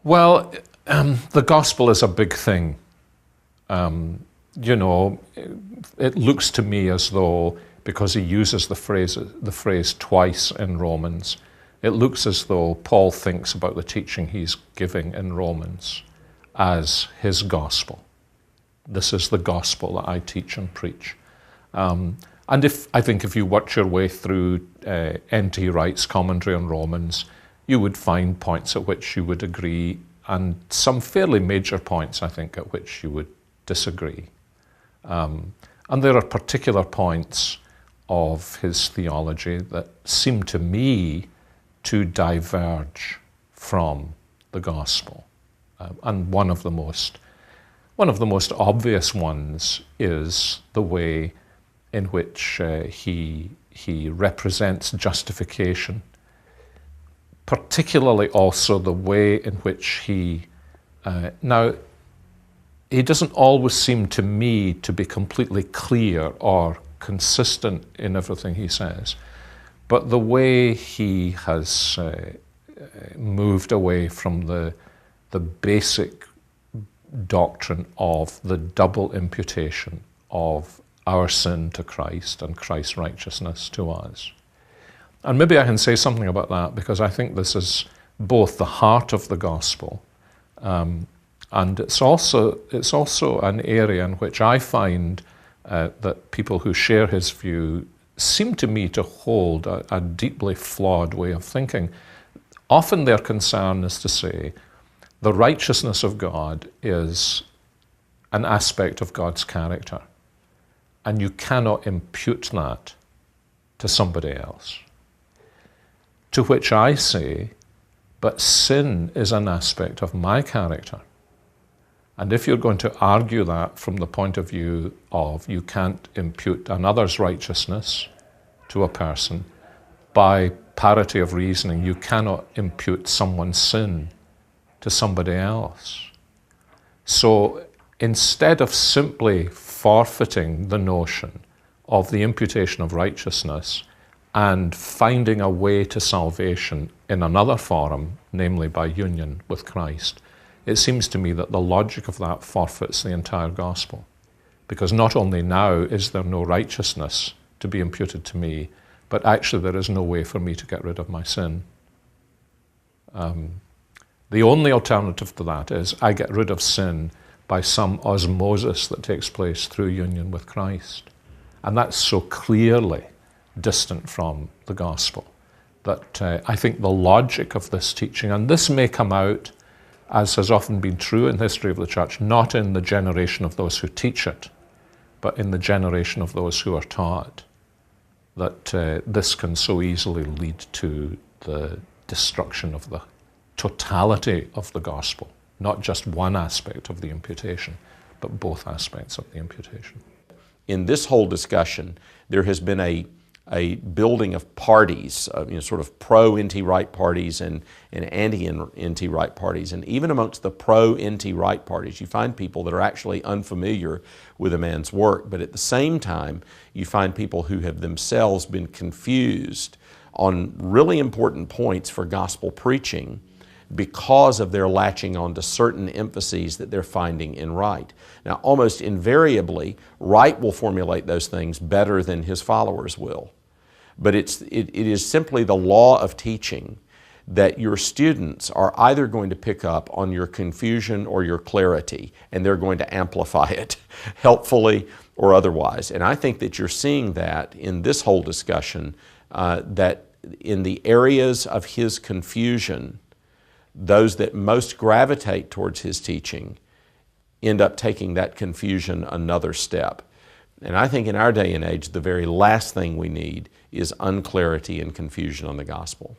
Well, the gospel is a big thing. You know, it looks to me as though, because he uses the phrase twice in Romans, it looks as though Paul thinks about the teaching he's giving in Romans as his gospel. This is the gospel that I teach and preach. And I think if you watch your way through N.T. Wright's commentary on Romans, you would find points at which you would agree, and some fairly major points, I think, at which you would disagree. And there are particular points of his theology that seem to me to diverge from the gospel. And one of the most obvious ones is the way in which he represents justification, particularly also the way in which he doesn't always seem to me to be completely clear or consistent in everything he says, but the way he has moved away from the basic doctrine of the double imputation of our sin to Christ and Christ's righteousness to us. And maybe I can say something about that, because I think this is both the heart of the gospel, and it's also an area in which I find that people who share his view seem to me to hold a deeply flawed way of thinking. Often their concern is to say the righteousness of God is an aspect of God's character, and you cannot impute that to somebody else. To which I say, but sin is an aspect of my character. And if you're going to argue that from the point of view of you can't impute another's righteousness to a person, by parity of reasoning, you cannot impute someone's sin to somebody else. So instead of simply forfeiting the notion of the imputation of righteousness and finding a way to salvation in another forum, namely by union with Christ, it seems to me that the logic of that forfeits the entire gospel. Because not only now is there no righteousness to be imputed to me, but actually there is no way for me to get rid of my sin. The only alternative to that is I get rid of sin by some osmosis that takes place through union with Christ. And that's so clearly distant from the gospel that I think the logic of this teaching, and this may come out, as has often been true in the history of the church, not in the generation of those who teach it, but in the generation of those who are taught, that this can so easily lead to the destruction of the totality of the gospel, not just one aspect of the imputation, but both aspects of the imputation. In this whole discussion, there has been a building of parties, sort of pro-N.T. Wright parties and anti-N.T. Wright parties. And even amongst the pro-N.T. Wright parties, you find people that are actually unfamiliar with a man's work. But at the same time, you find people who have themselves been confused on really important points for gospel preaching because of their latching on to certain emphases that they're finding in Wright. Now, almost invariably, Wright will formulate those things better than his followers will. But it is simply the law of teaching that your students are either going to pick up on your confusion or your clarity, and they're going to amplify it helpfully or otherwise. And I think that you're seeing that in this whole discussion, that in the areas of his confusion, those that most gravitate towards his teaching end up taking that confusion another step. And I think in our day and age, the very last thing we need is unclarity and confusion on the gospel.